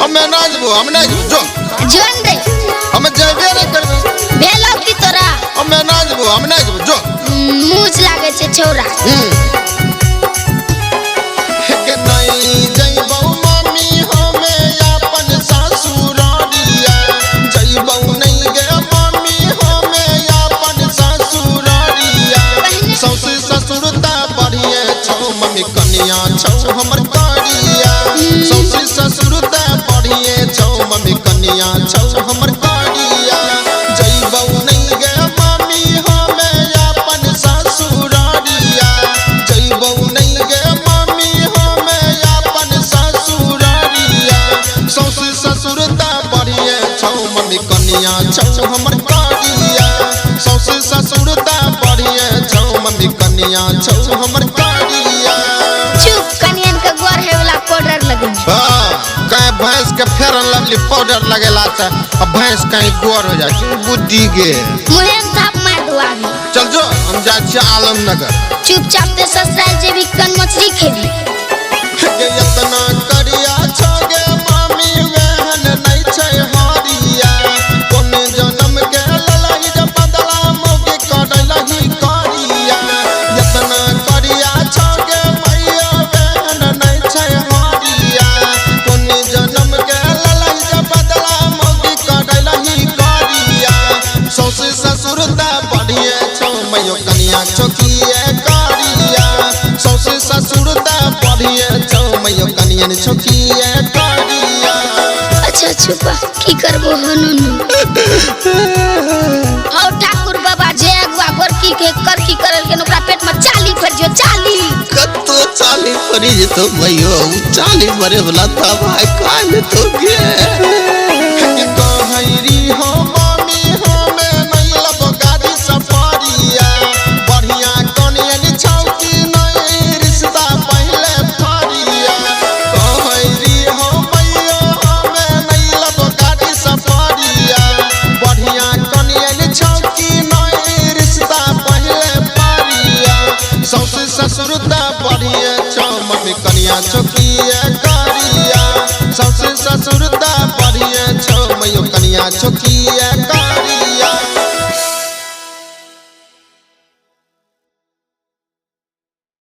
हमें ना जबो हम ना जो जोन दे हम जेबे नहीं करबे बेलो की तोरा हमें ना जबो हम ना जबो जो मूछ लागे छे छौरा के नहीं जइबो मम्मी हमें अपन ससुरारिया जइबो नहीं गे मम्मी हमें अपन ससुरारिया सौसे ससुरता बढ़िए छौ मम्मी कन्या छौ हमर कारिया सौसे ससुरता बढ़िए छौ मम्मी कन्या छौ हमर कारिया जइबो नहीं गे मम्मी हमें अपन ससुरारिया जइबो नहीं गे मम्मी हमें अपन ससुरारिया सौसे ससुरता बढ़िए छौ मम्मी कन्या छौ हमर कारिया सौसे ससुरता बढ़िए छौ मम्मी कन्या छौ हमर कारिया चुप कनियन के गोर है वाला पाउडर लगे कहीं भैंस के फेरन लवली पाउडर लगेला से अब भैंस कहीं गोर हो जाए बुद्धि गे मुहे में थाप मार दो आगे चल जो हम जा छी आलमनगर चुपचाप ते ससुराल जेबी कन मछली खेबी गे इतना करिया छो गे मामी वेहन नहीं छै हारिया कोन जन्म के ललही जब बदला मोगे कडलही कारिया इतना करिया छो गे मैया वेहन नहीं छै हारिया कोन जन्म के ललही जब बदला मोगे कडलही कारिया सौसे ससुरता बढ़िए छौ मैयो कन्या चौकिए कारिया सौसे ससुरता बढ़िए छौ मैयो कन्या चौकिए कारिया अच्छा छुपा की करबो हनुनु औ ठाकुर बाबा जे अगुआ गोरकी के कर की करल के ओकरा पेट में चाली फर जो चाली कत्तो चाली फरी जे तो मैयो चाली मरे वाला था भाई काल तो गे कहैरी हो मामी हमें नहीं लब गाड़ी सफारिया बढ़िया कन्या छौकी नहीं रिश्ता पहले फारिया कहैरी हो मैयो हमें नहीं लब गाड़ी सफारिया बढ़िया कन्या छौकी नहीं रिश्ता पहले फारिया सौसे ससुरता बढ़िए छौ मम्मी कन्या चौकिए कारिया सौसे ससुर